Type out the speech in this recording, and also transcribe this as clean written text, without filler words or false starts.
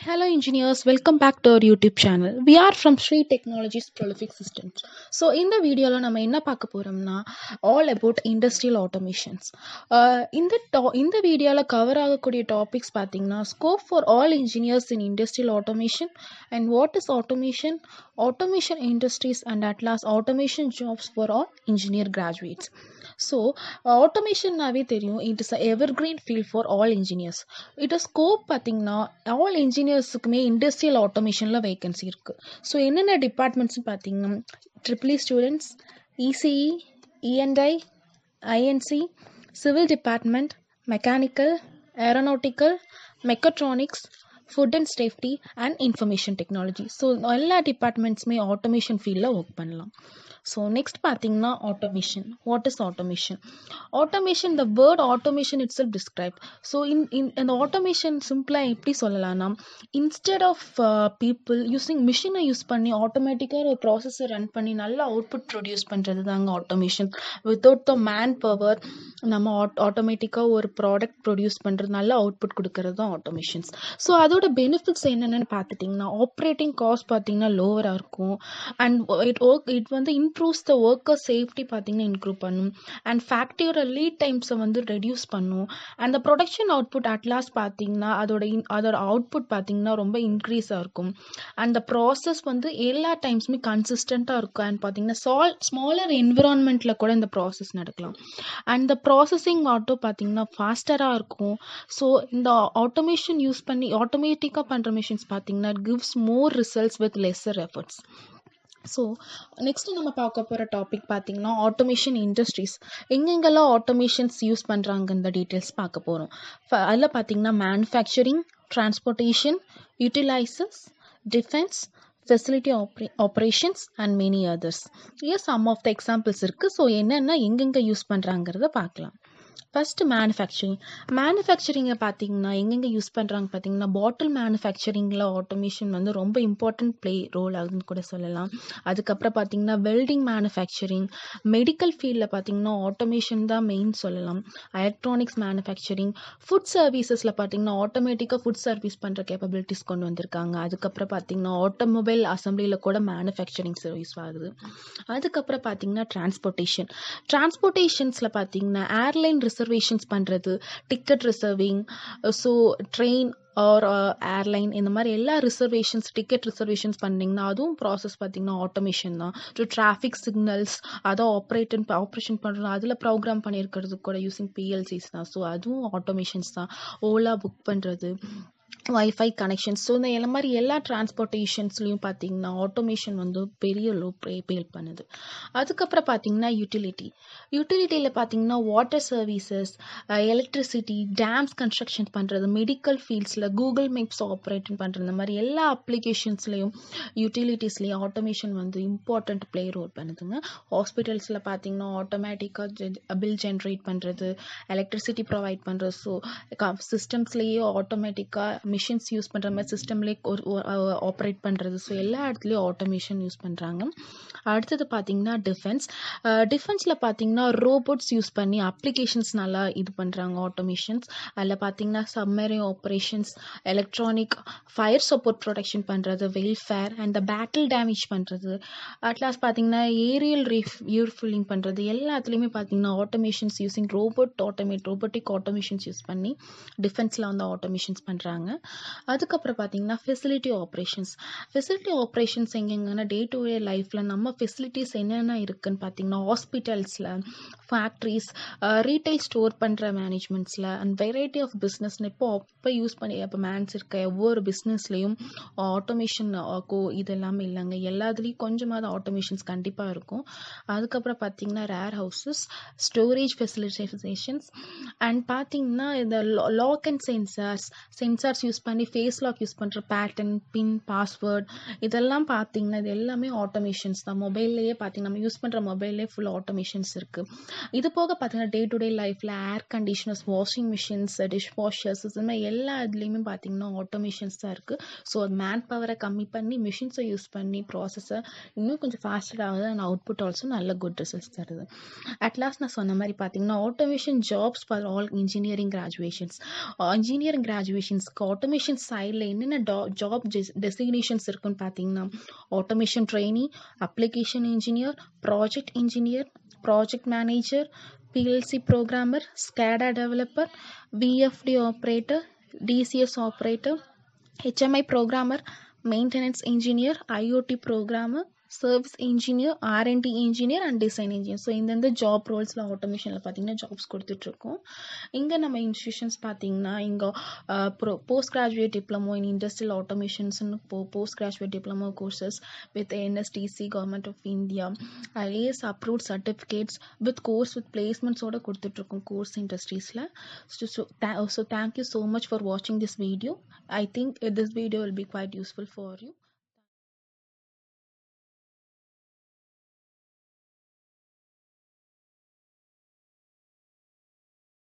Hello engineers, welcome back to our YouTube channel. We are from Sri Technologies Prolific Systems. So இந்த வீடியோல நம்ம என்ன பார்க்க போறோம்னா all about industrial automations. இந்த வீடியோல கவர் ஆகக்கூடிய டாபிக்ஸ் பார்த்தீங்கன்னா scope for all engineers in industrial automation and what is automation, automation industries and at last automation jobs for all engineer graduates. So automationனாவே தெரியும், it is a evergreen field for all engineers. It is scope பார்த்தீங்கன்னா all engineersக்குமே industrial ஆட்டோமேஷனில் vacancy இருக்குது. So என்னென்ன டிபார்ட்மெண்ட்ஸ்னு பார்த்தீங்கன்னா triple E students, ECE, ENI, INC, civil department, mechanical, aeronautical, mechatronics, food and safety and information technology. So எல்லா டிபார்ட்மெண்ட்ஸுமே automation ஃபீல்டில் ஒர்க் பண்ணலாம். ஸோ நெக்ஸ்ட் பார்த்தீங்கன்னா automation. What is automation? Automation, the word automation itself describe. So இந்த automation சிம்பிளாக எப்படி சொல்லலாம்னா, instead of people using மிஷினை யூஸ் பண்ணி ஆட்டோமேட்டிக்காக ஒரு ப்ராசஸை ரன் பண்ணி நல்ல அவுட்புட் ப்ரொடியூஸ் பண்ணுறது தாங்க automation. Without the man power நம்ம ஆட்டோமேட்டிக்காக ஒரு ப்ராடக்ட் ப்ரொடியூஸ் பண்ணுறது, நல்ல அவுட்புட் கொடுக்கறது தான் ஆட்டோமேஷன்ஸ். ஸோ அதோட பெனிஃபிட்ஸ் என்னென்னு பார்த்துட்டிங்கன்னா, ஆப்ரேட்டிங் காஸ்ட் பார்த்தீங்கன்னா லோவராக இருக்கும். அண்ட் இட் வந்து இம்ப்ரூவ்ஸ் த ஒர்க்கர் சேஃப்டி பார்த்தீங்கன்னா இம்ப்ரூவ் பண்ணும். அண்ட் ஃபேக்டரியோட லீட் டைம்ஸை வந்து ரெடியூஸ் பண்ணும். And the production output at last பார்த்தீங்கன்னா அதோட அவுட்புட் பார்த்தீங்கன்னா ரொம்ப இன்க்ரீஸாக இருக்கும். அண்ட் த ப்ராசஸ் வந்து எல்லா டைம்ஸுமே கன்சிஸ்டண்ட்டாக இருக்கும். அண்ட் பார்த்தீங்கன்னா ஸ்மாலர் என்விரான்மெண்ட்டில் கூட இந்த ப்ராசஸ் நடக்கலாம். அண்ட் த ப்ராசஸிங் ஆட்டோ பார்த்தீங்கன்னா ஃபாஸ்டராக இருக்கும். ஸோ இந்த ஆட்டோமேஷன் யூஸ் பண்ணி ஆட்டோமேட்டிக்காக பண்ணுற மிஷின்ஸ் பார்த்தீங்கன்னா it gives more results with lesser efforts. So next நம்ம பார்க்க போகிற டாபிக் பார்த்தீங்கன்னா ஆட்டோமேஷன் இண்டஸ்ட்ரீஸ். எங்கெங்கெல்லாம் ஆட்டோமேஷன்ஸ் யூஸ் பண்ணுறாங்க இந்த டீட்டெயில்ஸ் பார்க்க போகிறோம். அதில் பார்த்தீங்கன்னா manufacturing, transportation, utilisers, defence, facility operations and many others. Here some of the examples இருக்குது. ஸோ என்னென்னா எங்கெங்கே யூஸ் பண்ணுறாங்கிறத பார்க்கலாம். ஃபர்ஸ்ட் மேனுஃபேக்சரிங்கை பார்த்தீங்கன்னா எங்கெங்கே யூஸ் பண்ணுறாங்க பார்த்தீங்கன்னா, பாட்டில் மேனுஃபேக்சரிங்கில் ஆட்டோமேஷன் வந்து ரொம்ப இம்பார்ட்டன்ட் ப்ளே ரோல் ஆகுதுன்னு கூட சொல்லலாம். அதுக்கப்புறம் பார்த்தீங்கன்னா வெல்டிங் மேனுஃபேக்சரிங், மெடிக்கல் ஃபீல்டில் பார்த்தீங்கன்னா ஆட்டோமேஷன் தான் மெயின் சொல்லலாம். எலக்ட்ரானிக்ஸ் மேனுஃபேக்சரிங், ஃபுட் சர்வீசஸில் பார்த்தீங்கன்னா ஆட்டோமேட்டிக்காக ஃபுட் சர்வீஸ் பண்ணுற கேப்பபிலிட்டிஸ் கொண்டு வந்திருக்காங்க. அதுக்கப்புறம் பார்த்தீங்கன்னா ஆட்டோமொபைல் அசம்பிளியில் கூட மேனுஃபேக்சரிங் சர்வீஸ் ஆகுது. அதுக்கப்புறம் பார்த்தீங்கன்னா டிரான்ஸ்போர்ட்டேஷன்ஸில் பார்த்தீங்கன்னா ஏர்லைன் ரிசர்வேஷன்ஸ் பண்ணுறது, ticket reserving, so train or airline இந்த மாதிரி எல்லா டிக்கெட் ரிசர்வேஷன்ஸ் பண்ணிங்கன்னா அதுவும் ப்ராசஸ் பார்த்தீங்கன்னா ஆட்டோமேஷன் தான். ஸோ டிராஃபிக் சிக்னல்ஸ் அதை ஆப்ரேஷன் பண்ணுறோம், அதில் ப்ரோக்ராம் பண்ணியிருக்கிறது கூட யூஸிங் பிஎல்சிஸ் தான். ஸோ அதுவும் ஆட்டோமேஷன்ஸ் தான். ஓலா புக் பண்ணுறது, வைஃபை கனெக்ஷன்ஸ். ஸோ இந்த மாதிரி எல்லா டிரான்ஸ்போர்ட்டேஷன்ஸ்லையும் பார்த்தீங்கன்னா ஆட்டோமேஷன் வந்து பெரிய ஹெல்ப் பண்ணுது. அதுக்கப்புறம் பார்த்தீங்கன்னா யூட்டிலிட்டியில் பார்த்தீங்கன்னா வாட்டர் சர்வீசஸ், எலக்ட்ரிசிட்டி, டேம்ஸ் கன்ஸ்ட்ரக்ஷன் பண்ணுறது, மெடிக்கல் ஃபீல்ட்ஸில் கூகுள் மேப்ஸ் ஆப்ரேட் பண்ணுறது, இந்த மாதிரி எல்லா அப்ளிகேஷன்ஸ்லையும் யூட்டிலிட்டிஸ்லேயும் ஆட்டோமேஷன் வந்து இம்பார்ட்டண்ட் ப்ளே ரோல் பண்ணுதுங்க. ஹாஸ்பிட்டல்ஸில் பார்த்தீங்கன்னா ஆட்டோமேட்டிக்காக பில் ஜென்ரேட் பண்ணுறது, எலக்ட்ரிசிட்டி ப்ரொவைட் பண்ணுறது. ஸோ சிஸ்டம்ஸ்லேயே ஆட்டோமேட்டிக்காக மிஷின்ஸ் யூஸ் பண்ணுற மாதிரி சிஸ்டம்லேயே ஆப்ரேட் பண்ணுறது. ஸோ எல்லா இடத்துலையும் ஆட்டோமேஷன் யூஸ் பண்ணுறாங்க. அடுத்தது பார்த்தீங்கன்னா டிஃபென்ஸில் பார்த்தீங்கன்னா ரோபோட்ஸ் யூஸ் பண்ணி அப்ளிகேஷன்ஸ் நல்லா இது பண்ணுறாங்க ஆட்டோமேஷன்ஸ். அதில் பார்த்தீங்கன்னா submarine operations, electronic fire support protection பண்ணுறது, வெல்ஃபேர் அண்ட் பேட்டில் டேமேஜ் பண்ணுறது, அட்லாஸ்ட் பார்த்தீங்கன்னா ஏரியல் ரீஃபுல்லிங் பண்ணுறது, எல்லாத்துலேயுமே பார்த்தீங்கன்னா automations using robotic automations use பண்ணி டிஃபென்ஸில் வந்து ஆட்டோமேஷன்ஸ் பண்ணுறாங்க. அதுக்கப்புறம் பார்த்தீங்கன்னா ஃபெசிலிட்டி ஆப்ரேஷன்ஸ் எங்கெங்கன்னா டே டு டே லைஃப்பில் நம்ம ஃபெசிலிட்டிஸ் என்னென்ன இருக்குன்னு பார்த்தீங்கன்னா ஹாஸ்பிட்டல்ஸில், ஃபேக்ட்ரிஸ், ரீட்டைல் ஸ்டோர் பண்ணுற மேனேஜ்மெண்ட்ஸில் அண்ட் வெரைட்டி ஆஃப் பிஸ்னஸ்னு இப்போ யூஸ் பண்ணி இப்போ மேன்ஸ் இருக்க ஒவ்வொரு பிஸ்னஸ்லேயும் ஆட்டோமேஷன் இது எல்லாமே இல்லைங்க. எல்லாத்துலேயும் கொஞ்சமாவது ஆட்டோமேஷன்ஸ் கண்டிப்பாக இருக்கும். அதுக்கப்புறம் பார்த்தீங்கன்னா ரேர் ஹவுசஸ், ஸ்டோரேஜ் ஃபெசிலிட்டேஷன்ஸ் அண்ட் பார்த்தீங்கன்னா இந்த லாக் அண்ட் சென்சார்ஸ் யூஸ் பண்ணி ஃபேஸ் லாக் யூஸ் பண்ணுற பேட்டர்ன், பின், பாஸ்வேர்ட் இதெல்லாம் பார்த்தீங்கன்னா இது எல்லாமே ஆட்டோமேஷன்ஸ் தான். மொபைல்லேயே பார்த்தீங்கன்னா நம்ம யூஸ் பண்ணுற மொபைல்லே ஃபுல் ஆட்டோமேஷன்ஸ் இருக்குது. இது போக பார்த்தீங்கன்னா டே டு டே லைஃப்பில் ஏர் conditioners, washing machines, dish washers இது மாதிரி எல்லா இதுலேயுமே பார்த்தீங்கன்னா ஆட்டோமேஷன்ஸ் தான் இருக்குது. ஸோ அது மேன் பவரை கம்மி பண்ணி மிஷின்ஸை யூஸ் பண்ணி ப்ராசஸை இன்னும் கொஞ்சம் ஃபாஸ்டர் ஆகுது அண்ட் அவுட்புட் ஆல்சோ நல்ல குட் ரிசல்ட்ஸ் தருது. அட்லாஸ்ட் நான் சொன்ன மாதிரி பார்த்தீங்கன்னா automation jobs for all engineering graduations. இன்ஜினியரிங் கிராஜுவேஷன்ஸ்க்கு ஆட்டோமேஷன் சைடில் என்னென்ன ஜாப் டெசிக்னேஷன்ஸ் இருக்குன்னு பார்த்தீங்கன்னா automation trainee, application engineer, project engineer, project manager, PLC programmer, SCADA developer, VFD operator, DCS operator, HMI programmer, maintenance engineer, IoT programmer, service engineer, R&D engineer and design engineer. So இந்தந்த job ரோல்ஸில் ஆட்டோமேஷனில் பார்த்தீங்கன்னா jobs கொடுத்துட்ருக்கோம். இங்கே நம்ம institutions பார்த்தீங்கன்னா இங்கே post graduate diploma in industrial ஆட்டோமேஷன்ஸ்னு post graduate diploma courses with NSTC government of India IAS approved certificates with course with பிளேஸ்மெண்ட்ஸோடு கொடுத்துட்ருக்கோம் கோர்ஸ் இண்டஸ்ட்ரீஸில். So thank you so much for வாட்சிங் this video. I think this video will be quite useful for you.